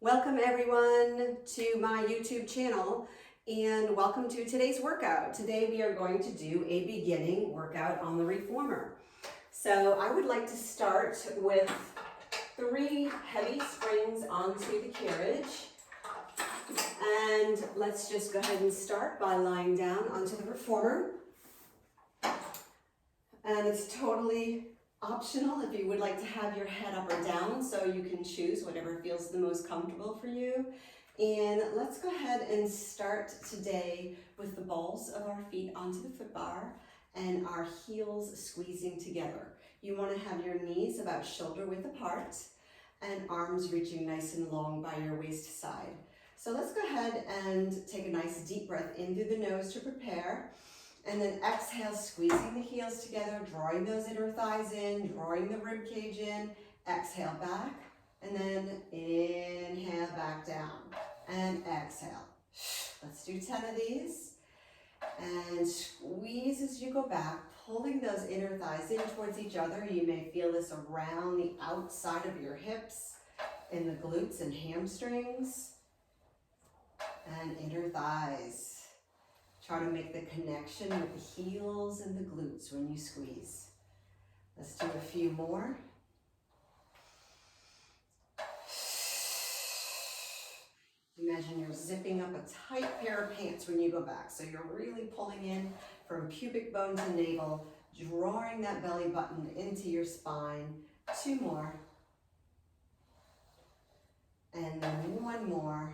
Welcome everyone to my YouTube channel and welcome to today's workout. Today we are going to do a beginning workout on the reformer. So I would like to start with 3 heavy springs onto the carriage. And let's just go ahead and start by lying down onto the reformer. And it's totally optional if you would like to have your head up or down, so you can choose whatever feels the most comfortable for you. And let's go ahead and start today with the balls of our feet onto the foot bar and our heels squeezing together. You want to have your knees about shoulder width apart and arms reaching nice and long by your waist side. So let's go ahead and take a nice deep breath in through the nose to prepare. And then exhale, squeezing the heels together, drawing those inner thighs in, drawing the rib cage in. Exhale back, and then inhale back down, and exhale. Let's do 10 of these. And squeeze as you go back, pulling those inner thighs in towards each other. You may feel this around the outside of your hips, in the glutes and hamstrings, and inner thighs. Try to make the connection with the heels and the glutes when you squeeze. Let's do a few more. Imagine you're zipping up a tight pair of pants when you go back. So you're really pulling in from pubic bone to navel, drawing that belly button into your spine. 2 more. And then 1 more.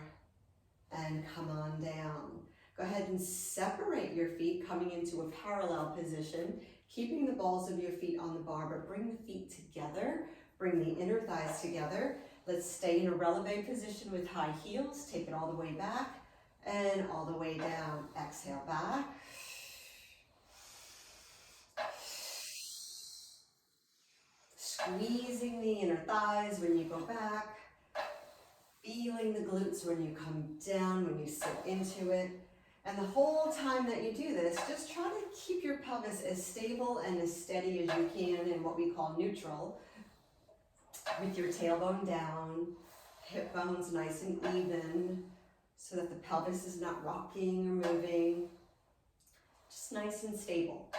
And come on down. Go ahead and separate your feet, coming into a parallel position, keeping the balls of your feet on the bar, but bring the feet together, bring the inner thighs together. Let's stay in a releve position with high heels. Take it all the way back and all the way down. Exhale back. Squeezing the inner thighs when you go back. Feeling the glutes when you come down, when you sit into it. And the whole time that you do this, just try to keep your pelvis as stable and as steady as you can in what we call neutral, with your tailbone down, hip bones nice and even, so that the pelvis is not rocking or moving, just nice and stable.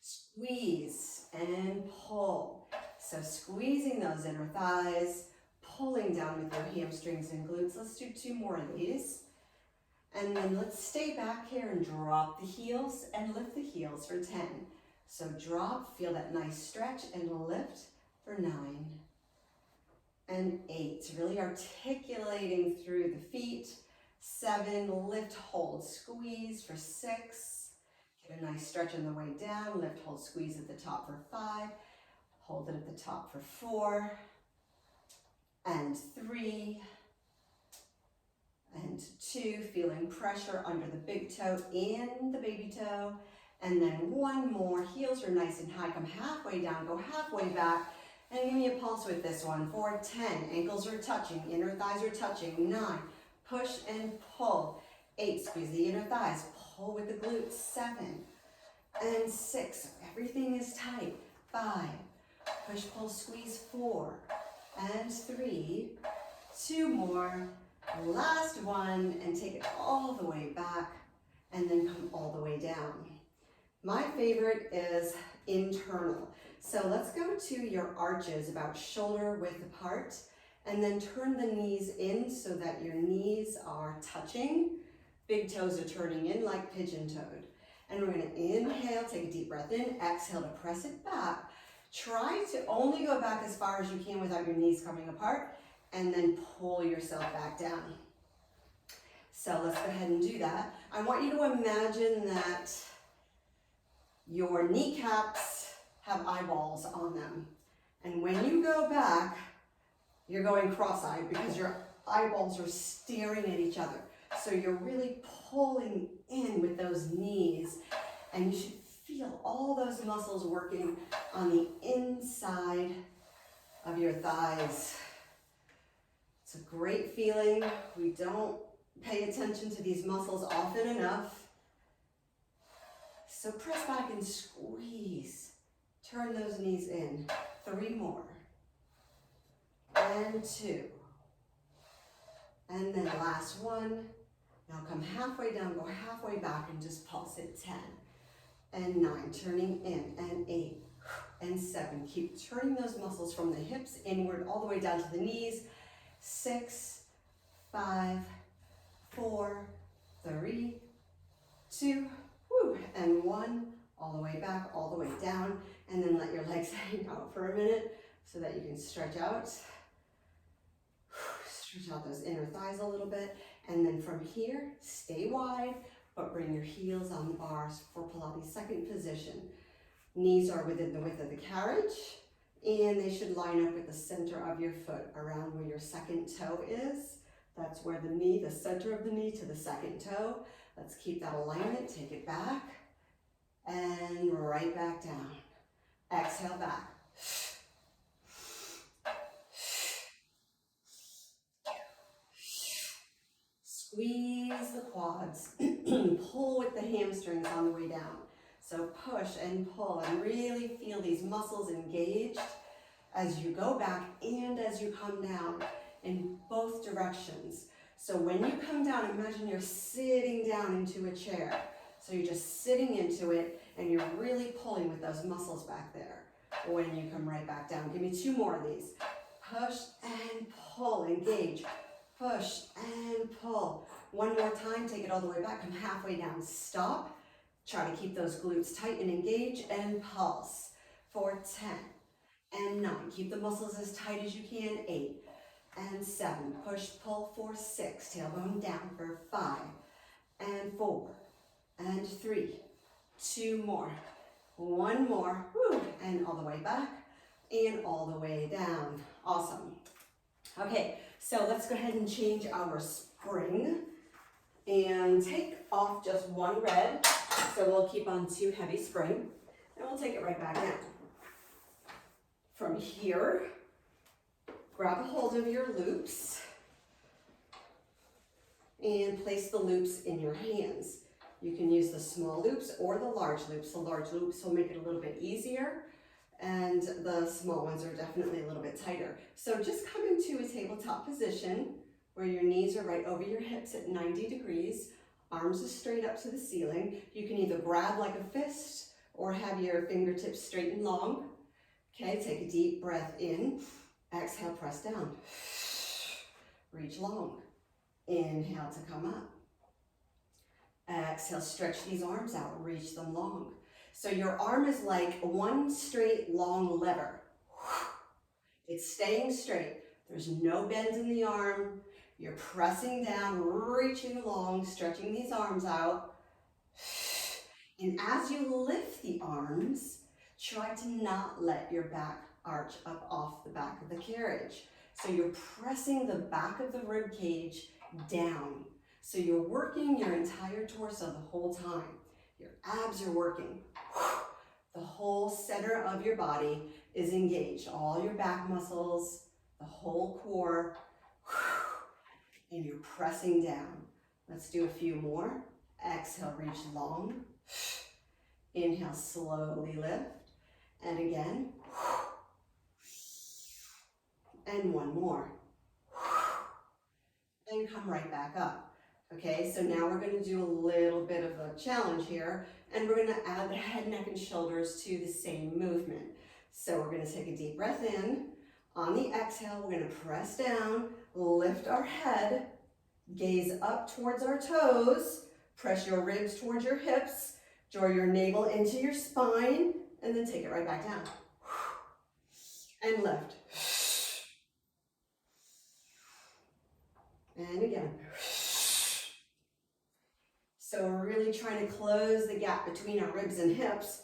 Squeeze and pull. So squeezing those inner thighs, pulling down with your hamstrings and glutes. Let's do 2 more of these. And then let's stay back here and drop the heels and lift the heels for 10. So drop, feel that nice stretch, and lift for 9 and 8. Really articulating through the feet. 7, lift, hold, squeeze for 6. Get a nice stretch on the way down. Lift, hold, squeeze at the top for 5. Hold it at the top for 4 and 3. And 2, feeling pressure under the big toe and the baby toe. And then 1 more. Heels are nice and high. Come halfway down, go halfway back. And give me a pulse with this one. For 10, ankles are touching, inner thighs are touching. 9, push and pull. 8, squeeze the inner thighs, pull with the glutes. 7 and 6, everything is tight. 5, push, pull, squeeze. 4 and 3, 2 more. Last one, and take it all the way back and then come all the way down. My favorite is internal. So let's go to your arches about shoulder width apart, and then turn the knees in so that your knees are touching. Big toes are turning in like pigeon-toed. And we're going to inhale, take a deep breath in, exhale to press it back. Try to only go back as far as you can without your knees coming apart, and then pull yourself back down. So let's go ahead and do that. I want you to imagine that your kneecaps have eyeballs on them. And when you go back, you're going cross-eyed because your eyeballs are staring at each other. So you're really pulling in with those knees, and you should feel all those muscles working on the inside of your thighs. It's a great feeling. We don't pay attention to these muscles often enough. So press back and squeeze. Turn those knees in. 3 more. And 2. And then last one. Now come halfway down, go halfway back, and just pulse it. 10 and 9, turning in, and 8 and 7. Keep turning those muscles from the hips inward all the way down to the knees. 6, 5, 4, 3, 2, and 1. All the way back, all the way down, and then let your legs hang out for a minute so that you can stretch out. Stretch out those inner thighs a little bit, and then from here, stay wide, but bring your heels on the bars for Pilates second position. Knees are within the width of the carriage, and they should line up with the center of your foot around where your second toe is. That's where the knee, the center of the knee to the second toe. Let's keep that alignment, take it back, and right back down. Exhale back. Squeeze the quads, pull with the hamstrings on the way down. So push and pull and really feel these muscles engaged as you go back and as you come down in both directions. So when you come down, imagine you're sitting down into a chair. So you're just sitting into it and you're really pulling with those muscles back there. When you come right back down, give me 2 more of these. Push and pull, engage. Push and pull. One more time, take it all the way back, come halfway down, stop. Try to keep those glutes tight and engage, and pulse for 10 and 9. Keep the muscles as tight as you can, 8 and 7. Push, pull for 6, tailbone down for 5 and 4 and 3, 2 more, 1 more, and all the way back and all the way down. Awesome. Okay, so let's go ahead and change our spring and take off just 1 red. So we'll keep on 2 heavy spring, and we'll take it right back down. From here, grab a hold of your loops and place the loops in your hands. You can use the small loops or the large loops. The large loops will make it a little bit easier, and the small ones are definitely a little bit tighter. So just come into a tabletop position where your knees are right over your hips at 90 degrees, arms are straight up to the ceiling. You can either grab like a fist or have your fingertips straight and long. Okay, take a deep breath in, exhale, press down, reach long, inhale to come up. Exhale, stretch these arms out, reach them long. So your arm is like one straight long lever. It's staying straight. There's no bend in the arm. You're pressing down, reaching long, stretching these arms out. And as you lift the arms, try to not let your back arch up off the back of the carriage. So you're pressing the back of the rib cage down. So you're working your entire torso the whole time. Your abs are working. The whole center of your body is engaged. All your back muscles, the whole core, and you're pressing down. Let's do a few more. Exhale, reach long. Inhale, slowly lift. And again. And 1 more. And come right back up. Okay, so now we're going to do a little bit of a challenge here, and we're going to add the head, neck, and shoulders to the same movement. So we're going to take a deep breath in. On the exhale, we're going to press down, lift our head, gaze up towards our toes, press your ribs towards your hips, draw your navel into your spine, and then take it right back down. And lift. And again. So we're really trying to close the gap between our ribs and hips.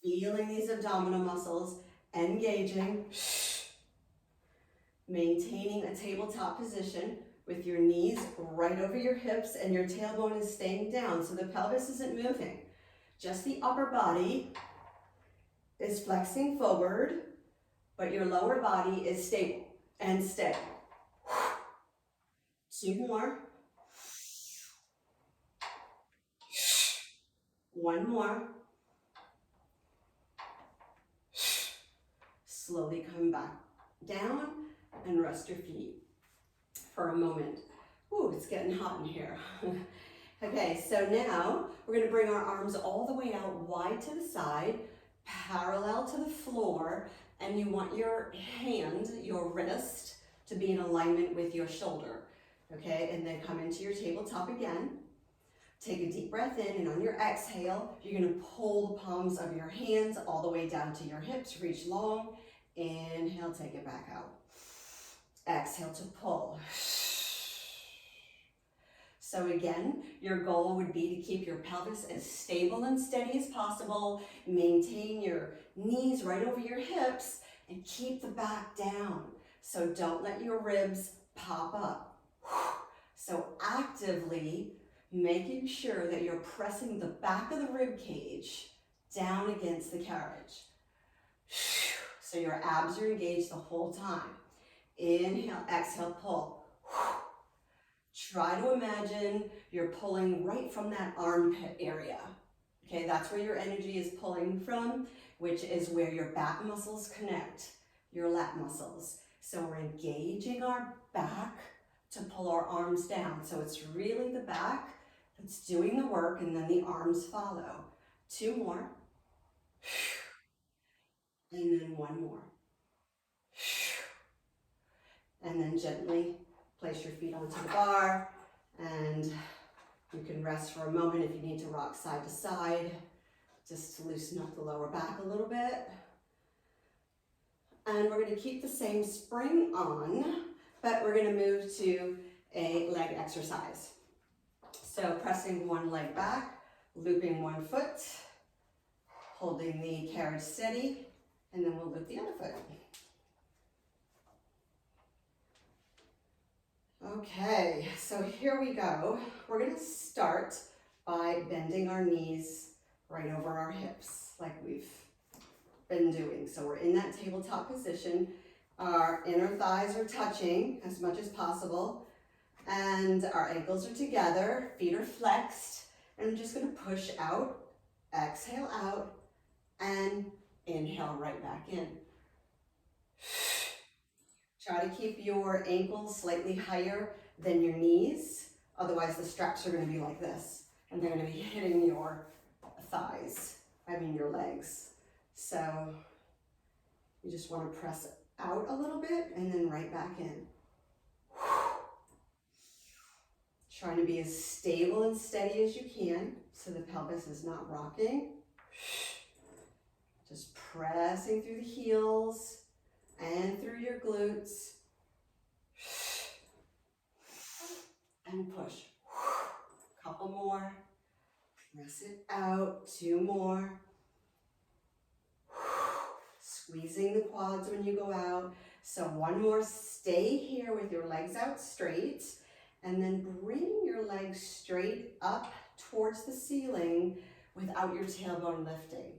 Feeling these abdominal muscles, engaging. Maintaining a tabletop position with your knees right over your hips and your tailbone is staying down, so the pelvis isn't moving. Just the upper body is flexing forward, but your lower body is stable and steady. 2 more. 1 more. Slowly come back down and rest your feet for a moment. Ooh, it's getting hot in here. Okay, so now we're going to bring our arms all the way out wide to the side, parallel to the floor, and you want your hand, your wrist, to be in alignment with your shoulder. Okay, and then come into your tabletop again. Take a deep breath in, and on your exhale, you're going to pull the palms of your hands all the way down to your hips, reach long. Inhale, take it back out. Exhale to pull. So again, your goal would be to keep your pelvis as stable and steady as possible. Maintain your knees right over your hips and keep the back down. So don't let your ribs pop up. So actively making sure that you're pressing the back of the rib cage down against the carriage. So your abs are engaged the whole time. Inhale, exhale, pull. Try to imagine you're pulling right from that armpit area. Okay, that's where your energy is pulling from, which is where your back muscles connect, your lat muscles. So we're engaging our back to pull our arms down. So it's really the back that's doing the work, and then the arms follow. 2 more. And then 1 more. And then gently place your feet onto the bar, and you can rest for a moment if you need to rock side to side, just to loosen up the lower back a little bit. And we're going to keep the same spring on, but we're going to move to a leg exercise. So pressing one leg back, looping one foot, holding the carriage steady, and then we'll loop the other foot. Okay, so here we go. We're going to start by bending our knees right over our hips like we've been doing. So we're in that tabletop position. Our inner thighs are touching as much as possible, and our ankles are together, feet are flexed, and I'm just going to push out, exhale out, and inhale right back in. Try to keep your ankles slightly higher than your knees, otherwise the straps are going to be like this, and they're going to be hitting your thighs, your legs. So you just want to press out a little bit and then right back in. Trying to be as stable and steady as you can so the pelvis is not rocking. Just pressing through the heels and through your glutes. And push. Couple more. Press it out. 2 more. Squeezing the quads when you go out. So 1 more. Stay here with your legs out straight. And then bring your legs straight up towards the ceiling without your tailbone lifting.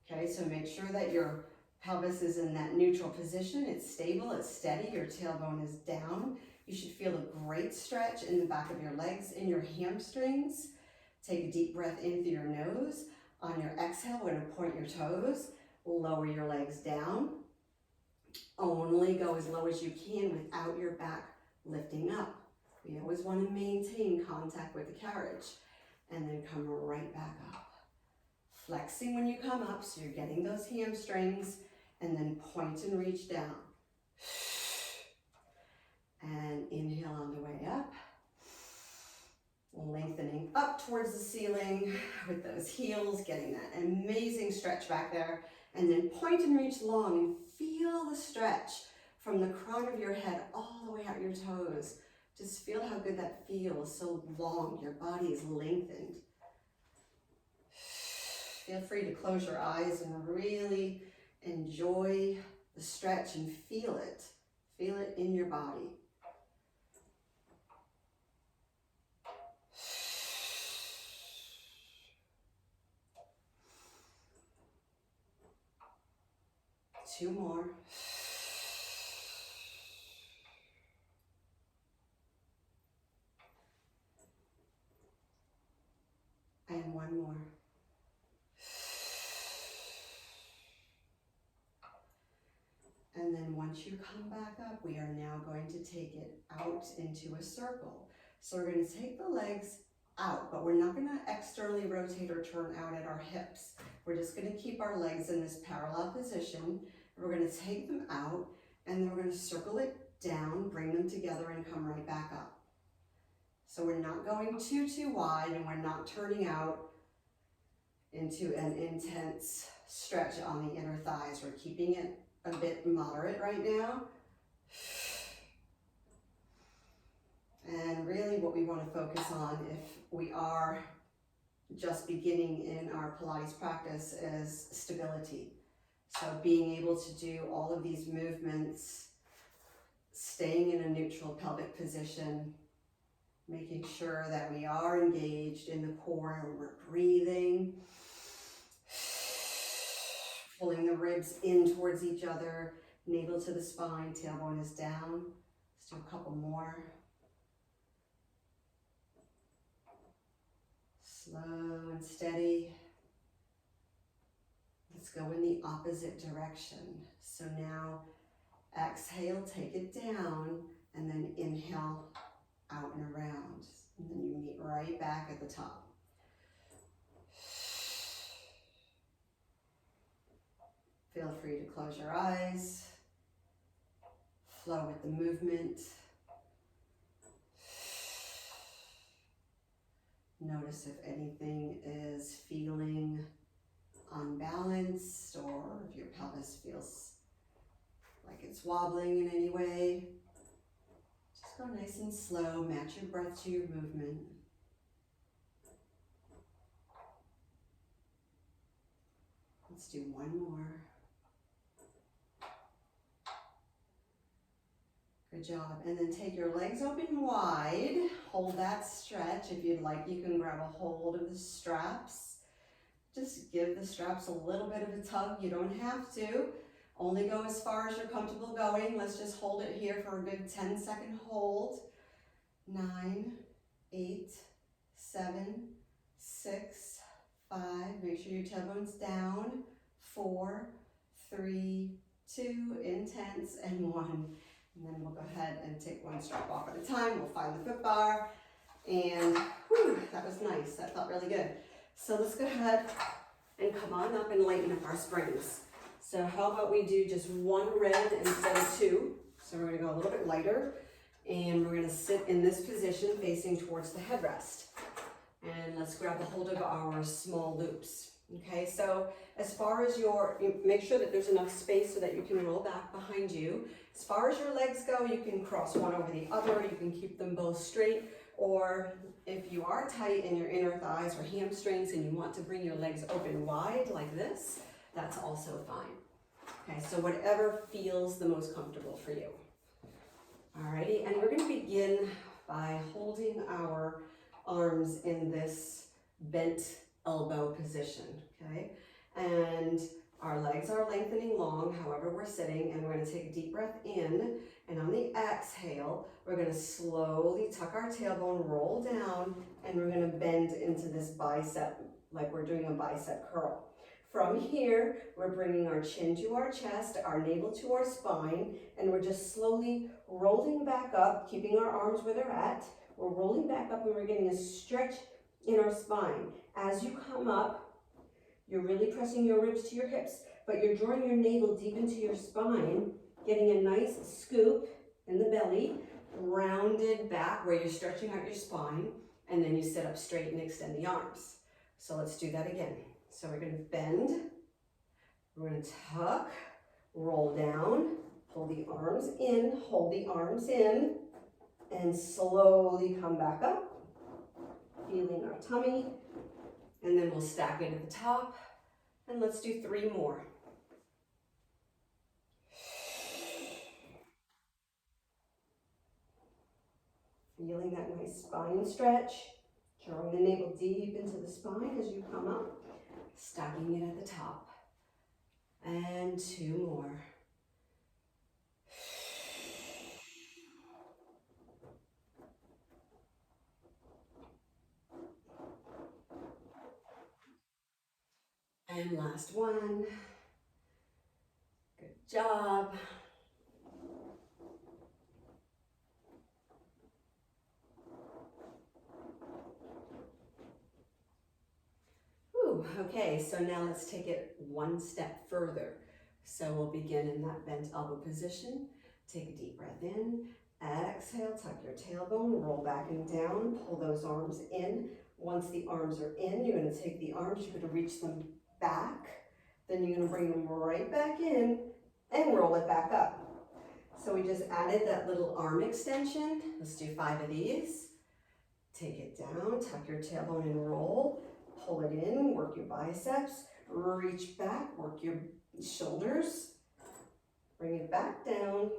Okay, so make sure that your pelvis is in that neutral position. It's stable, it's steady, your tailbone is down. You should feel a great stretch in the back of your legs, in your hamstrings. Take a deep breath in through your nose. On your exhale, we're going to point your toes, lower your legs down. Only go as low as you can without your back lifting up. We always want to maintain contact with the carriage. And then come right back up. Flexing when you come up, so you're getting those hamstrings, and then point and reach down. And inhale on the way up. Lengthening up towards the ceiling with those heels, getting that amazing stretch back there. And then point and reach long and feel the stretch from the crown of your head all the way out your toes. Just feel how good that feels, so long, your body is lengthened. Feel free to close your eyes and really enjoy the stretch and feel it. Feel it in your body. Two more. And 1 more. And then once you come back up, we are now going to take it out into a circle. So we're going to take the legs out, but we're not going to externally rotate or turn out at our hips. We're just going to keep our legs in this parallel position. We're going to take them out, and then we're going to circle it down, bring them together, and come right back up. So we're not going too wide, and we're not turning out into an intense stretch on the inner thighs. We're keeping it a bit moderate right now. And really what we want to focus on if we are just beginning in our Pilates practice is stability. So being able to do all of these movements, staying in a neutral pelvic position, making sure that we are engaged in the core and we're breathing, pulling the ribs in towards each other, navel to the spine, tailbone is down. Let's do a couple more. Slow and steady. Let's go in the opposite direction. So now exhale, take it down, and then inhale out and around. And then you meet right back at the top. Feel free to close your eyes. Flow with the movement. Notice if anything is feeling unbalanced or if your pelvis feels like it's wobbling in any way. Just go nice and slow, match your breath to your movement. Let's do one more. Good job. And then take your legs open wide. Hold that stretch. If you'd like, you can grab a hold of the straps. Just give the straps a little bit of a tug. You don't have to. Only go as far as you're comfortable going. Let's just hold it here for a good 10-second hold. 9, 8, 7, 6, 5. Make sure your tailbone's down. 4, 3, 2, intense, and 1. And then we'll go ahead and take one strap off at a time. We'll find the foot bar. And whew, that was nice. That felt really good. So let's go ahead and come on up and lighten up our springs. So how about we do just one red instead of two? So we're going to go a little bit lighter. And we're going to sit in this position facing towards the headrest. And let's grab a hold of our small loops. Okay, so as far as make sure that there's enough space so that you can roll back behind you. As far as your legs go, you can cross one over the other. You can keep them both straight. Or if you are tight in your inner thighs or hamstrings and you want to bring your legs open wide like this, that's also fine. Okay, so whatever feels the most comfortable for you. Alrighty, and we're going to begin by holding our arms in this bent elbow position, okay? And our legs are lengthening long, however we're sitting, and we're going to take a deep breath in, and on the exhale, we're going to slowly tuck our tailbone, roll down, and we're going to bend into this bicep, like we're doing a bicep curl. From here, we're bringing our chin to our chest, our navel to our spine, and we're just slowly rolling back up, keeping our arms where they're at. We're rolling back up and we're getting a stretch in our spine. As you come up, you're really pressing your ribs to your hips, but you're drawing your navel deep into your spine, getting a nice scoop in the belly, rounded back where you're stretching out your spine, and then you sit up straight and extend the arms. So let's do that again. So we're going to bend, we're going to tuck, roll down, pull the arms in, hold the arms in, and slowly come back up, feeling our tummy, and then we'll stack it at the top, and let's do 3 more. Feeling that nice spine stretch, drawing the navel deep into the spine as you come up. Stacking it at the top. And 2 more. And last one. Good job. Okay, so now let's take it one step further. So we'll begin in that bent elbow position. Take a deep breath in, exhale, tuck your tailbone, roll back and down, pull those arms in. Once the arms are in, you're gonna take the arms, you're gonna reach them back, then you're gonna bring them right back in and roll it back up. So we just added that little arm extension. Let's do 5 of these. Take it down, tuck your tailbone and roll. Pull it in, work your biceps, reach back, work your shoulders, bring it back down,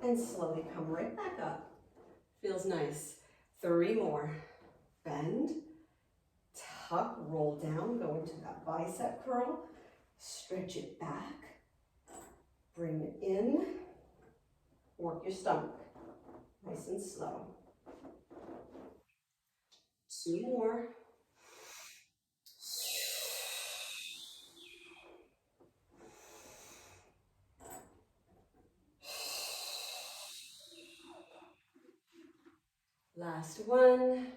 and slowly come right back up. Feels nice. 3 more. Bend, tuck, roll down, go into that bicep curl, stretch it back, bring it in, work your stomach, nice and slow. 2 more. Last one.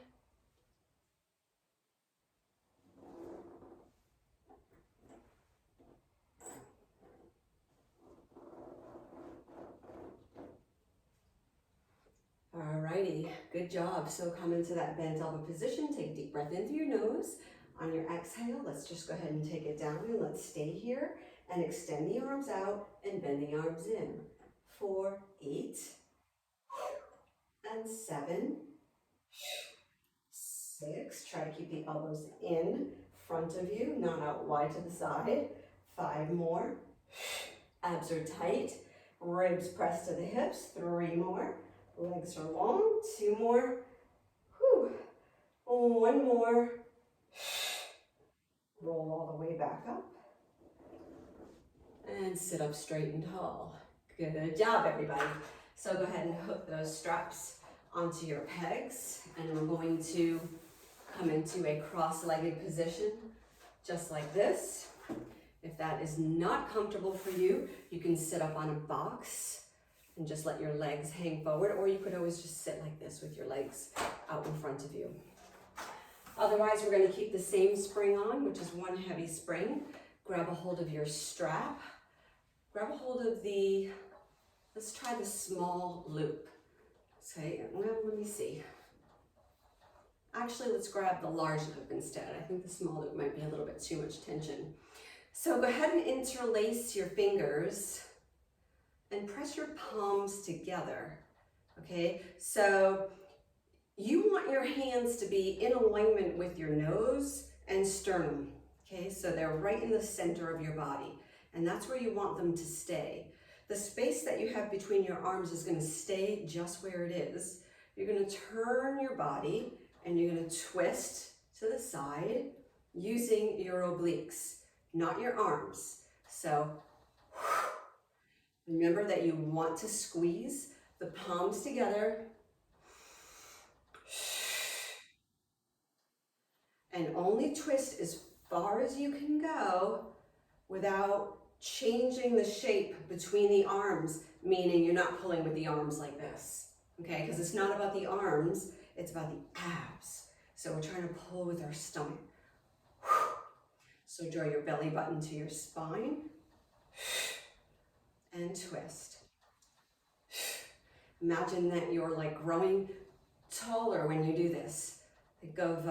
Alrighty, good job. So come into that bent elbow position. Take a deep breath in through your nose. On your exhale, let's just go ahead and take it down and let's stay here and extend the arms out and bend the arms in. 4, 8, and 7, 6. Try to keep the elbows in front of you, not out wide to the side. 5 more. Abs are tight. Ribs press to the hips. 3 more. Legs are long. 2 more. Whew. 1 more. Roll all the way back up. And sit up straight and tall. Good job, everybody. So go ahead and hook those straps onto your pegs. And we're going to come into a cross-legged position, just like this. If that is not comfortable for you, you can sit up on a box and just let your legs hang forward, or you could always just sit like this with your legs out in front of you. Otherwise, we're going to keep the same spring on, which is 1 heavy spring. Grab a hold of your strap. Grab a hold of let's try the small loop. Okay, well, let me see. Actually, let's grab the large loop instead. I think the small loop might be a little bit too much tension. So go ahead and interlace your fingers and press your palms together, okay? So you want your hands to be in alignment with your nose and sternum, okay? So they're right in the center of your body, and that's where you want them to stay. The space that you have between your arms is gonna stay just where it is. You're gonna turn your body and you're gonna twist to the side using your obliques, not your arms. So remember that you want to squeeze the palms together and only twist as far as you can go without changing the shape between the arms, meaning you're not pulling with the arms like this, okay? Because it's not about the arms, it's about the abs. So we're trying to pull with our stomach. So draw your belly button to your spine and twist. Imagine that you're like growing taller when you do this. Think of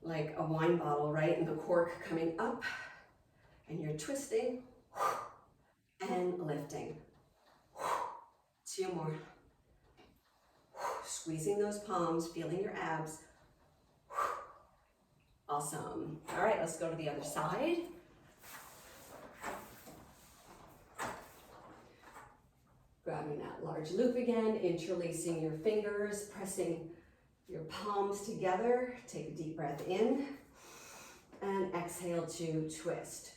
like a wine bottle, right? And the cork coming up, and you're twisting and lifting. 2 more. Squeezing those palms, feeling your abs. Awesome. All right, let's go to the other side. Grabbing that large loop again, interlacing your fingers, pressing your palms together. Take a deep breath in and exhale to twist.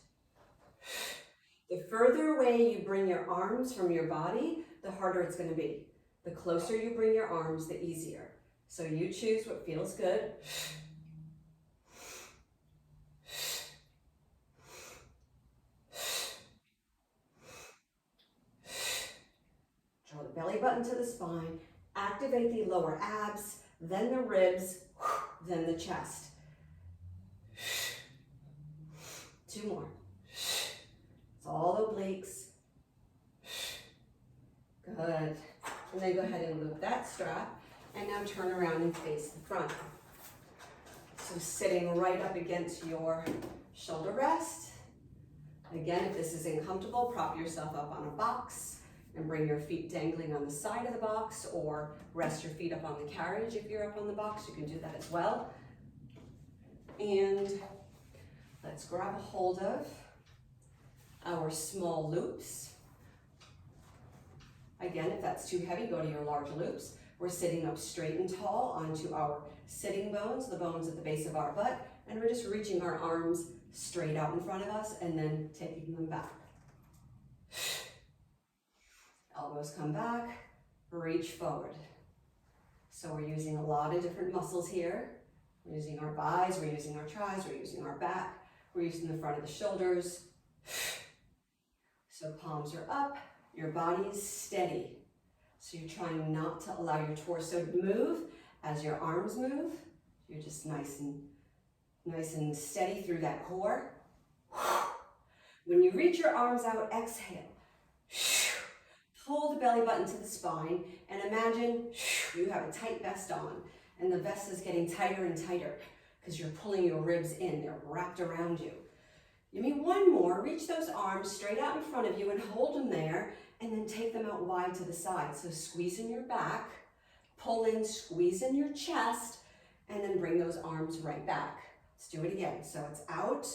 The further away you bring your arms from your body, the harder it's going to be. The closer you bring your arms, the easier. So you choose what feels good. Draw the belly button to the spine. Activate the lower abs, then the ribs, then the chest. 2 more. It's all obliques. Good. And then go ahead and loop that strap. And now turn around and face the front. So sitting right up against your shoulder rest. Again, if this is uncomfortable, prop yourself up on a box and bring your feet dangling on the side of the box, or rest your feet up on the carriage if you're up on the box. You can do that as well. And let's grab a hold of our small loops. Again, if that's too heavy, go to your large loops. We're sitting up straight and tall onto our sitting bones, the bones at the base of our butt, and we're just reaching our arms straight out in front of us and then taking them back. Elbows come back, reach forward. So we're using a lot of different muscles here. We're using our buys, we're using our tries, we're using our back, we're using the front of the shoulders. So palms are up, your body is steady. So you're trying not to allow your torso to move as your arms move. You're just nice and steady through that core. When you reach your arms out, exhale. Pull the belly button to the spine and imagine you have a tight vest on and the vest is getting tighter and tighter because you're pulling your ribs in. They're wrapped around you. Give me 1 more. Reach those arms straight out in front of you and hold them there, and then take them out wide to the side. So squeeze in your back, pull in, squeeze in your chest, and then bring those arms right back. Let's do it again. So it's out,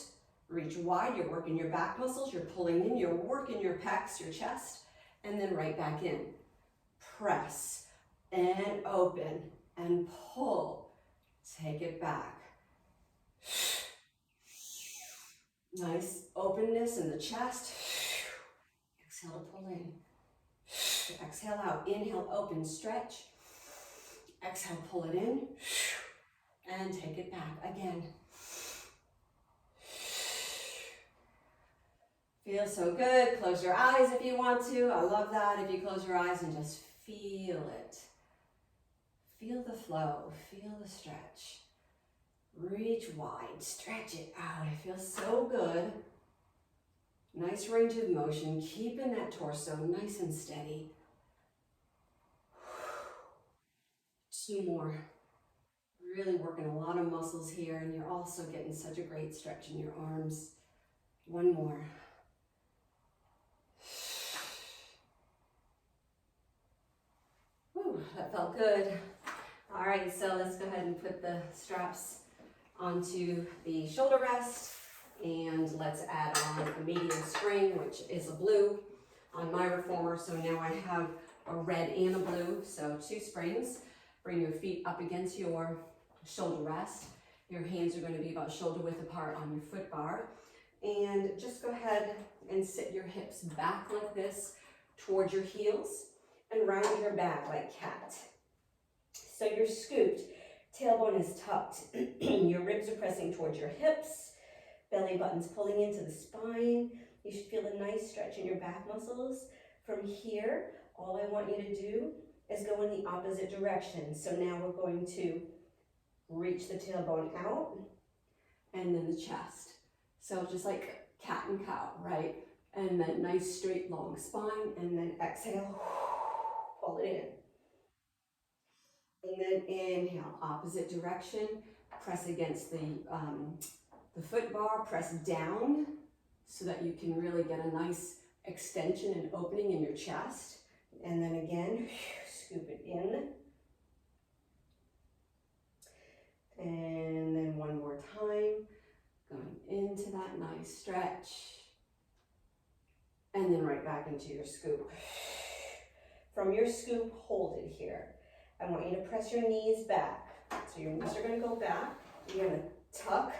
reach wide, you're working your back muscles, you're pulling in, you're working your pecs, your chest, and then right back in. Press and open and pull. Take it back. Nice openness in the chest. Exhale to pull in. Exhale out. Inhale, open, stretch. Exhale, pull it in. And take it back again. Feels so good. Close your eyes if you want to. I love that. If you close your eyes and just feel it. Feel the flow. Feel the stretch. Reach wide. Stretch it out. It feels so good. Nice range of motion. Keeping that torso nice and steady. 2 more. Really working a lot of muscles here, and you're also getting such a great stretch in your arms. 1 more. Whew, that felt good. All right, so let's go ahead and put the straps onto the shoulder rest, and let's add on a medium spring, which is a blue on my reformer. So now I have a red and a blue, so 2 springs. Bring your feet up against your shoulder rest. Your hands are going to be about shoulder width apart on your foot bar. And just go ahead and sit your hips back like this towards your heels and round your back like cat. So you're scooped, tailbone is tucked, your ribs are pressing towards your hips, belly button's pulling into the spine. You should feel a nice stretch in your back muscles. From here, all I want you to do is go in the opposite direction. So now we're going to reach the tailbone out and then the chest. So just like cat and cow, right? And then nice straight long spine, and then exhale, pull it in. And then inhale, opposite direction, press against the foot bar, press down so that you can really get a nice extension and opening in your chest. And then again, scoop it in. And then 1 more time, going into that nice stretch. And then right back into your scoop. From your scoop, hold it here. I want you to press your knees back. So your knees are going to go back. You're going to tuck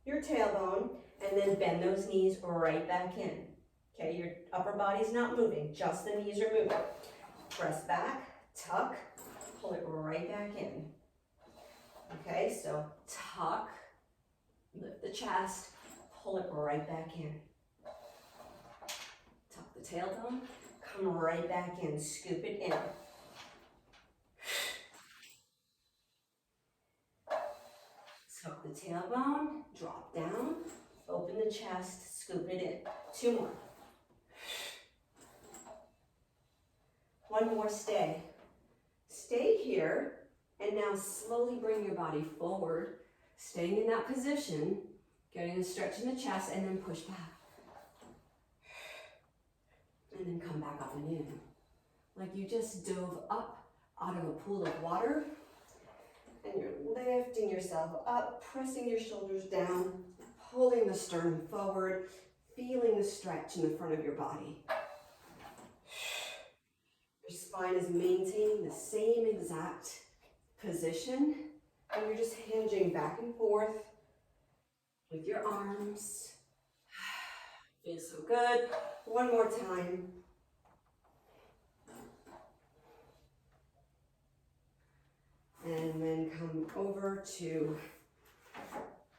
your tailbone and then bend those knees right back in. Okay, your upper body's not moving, just the knees are moving. Press back, tuck, pull it right back in. Okay, so tuck, lift the chest, pull it right back in. Tuck the tailbone, come right back in, scoop it in. Tuck the tailbone, drop down, Open the chest, scoop it in. 2 more. 1 more, stay. Stay here, and now slowly bring your body forward, staying in that position, getting a stretch in the chest, and then push back. And then come back up and in. Like you just dove up out of a pool of water, and you're lifting yourself up, pressing your shoulders down, pulling the sternum forward, feeling the stretch in the front of your body. Your spine is maintaining the same exact position, and you're just hinging back and forth with your arms. Feels so good. 1 more time. And then come over to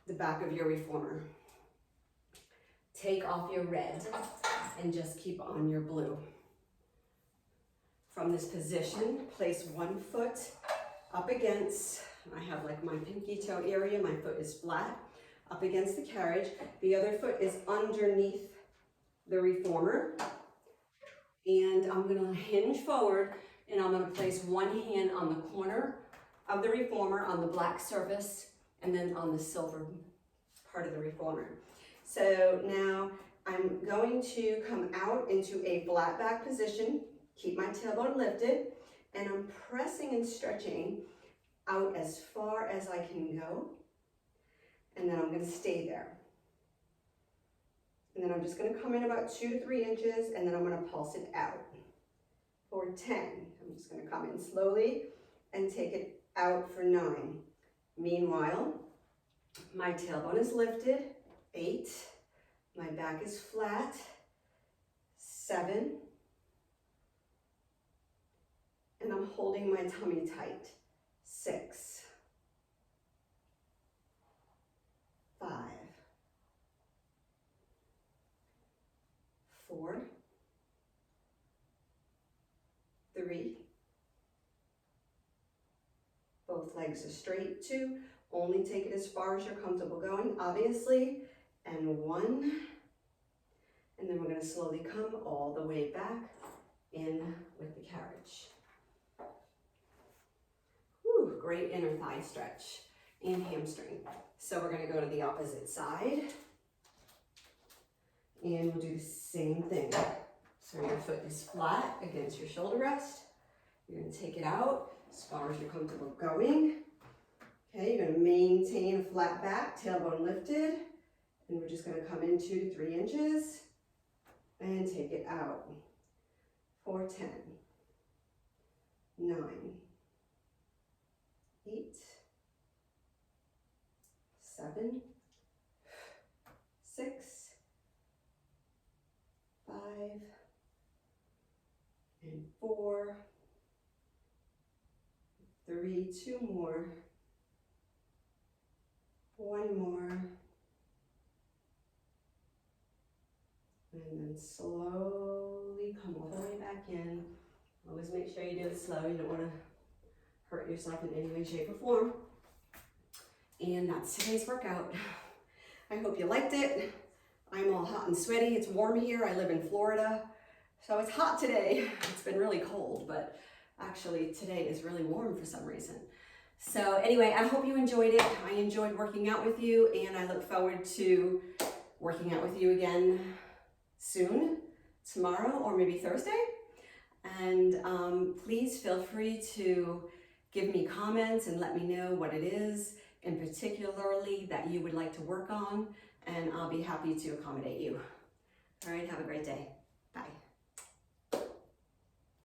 the back of your reformer. Take off your red and just keep on your blue. From this position, place 1 foot up against, I have like my pinky toe area, my foot is flat, up against the carriage. The other foot is underneath the reformer. And I'm gonna hinge forward, and I'm gonna place 1 hand on the corner of the reformer on the black surface, and then on the silver part of the reformer. So now I'm going to come out into a flat back position, keep my tailbone lifted, and I'm pressing and stretching out as far as I can go, and then I'm going to stay there. And then I'm just going to come in about 2 to 3 inches, and then I'm going to pulse it out for 10. I'm just going to come in slowly and take it out for 9. Meanwhile, my tailbone is lifted, 8. My back is flat, 7. And I'm holding my tummy tight, 6. 5. 4. 3. Both legs are straight. 2. Only take it as far as you're comfortable going, obviously. And 1. And then we're going to slowly come all the way back in with the carriage. Whew, great inner thigh stretch and hamstring. So we're going to go to the opposite side. And we'll do the same thing. So your foot is flat against your shoulder rest. You're going to take it out as far as you're comfortable going. Okay, you're going to maintain a flat back, tailbone lifted. And we're just going to come in 2 to 3 inches and take it out for 10, 9, 8, 7, 6, 5, and 4, 3, 2 more, 1 more, and then slowly come all the way back in. Always make sure you do it slow. You don't want to hurt yourself in any way, shape, or form. And that's today's workout. I hope you liked it. I'm all hot and sweaty. It's warm here. I live in Florida, so it's hot today. It's been really cold, but actually today is really warm for some reason. So anyway, I hope you enjoyed it. I enjoyed working out with you, and I look forward to working out with you again soon, tomorrow or maybe Thursday. And please feel free to give me comments and let me know what it is in particularly that you would like to work on, and I'll be happy to accommodate you. All right, have a great day.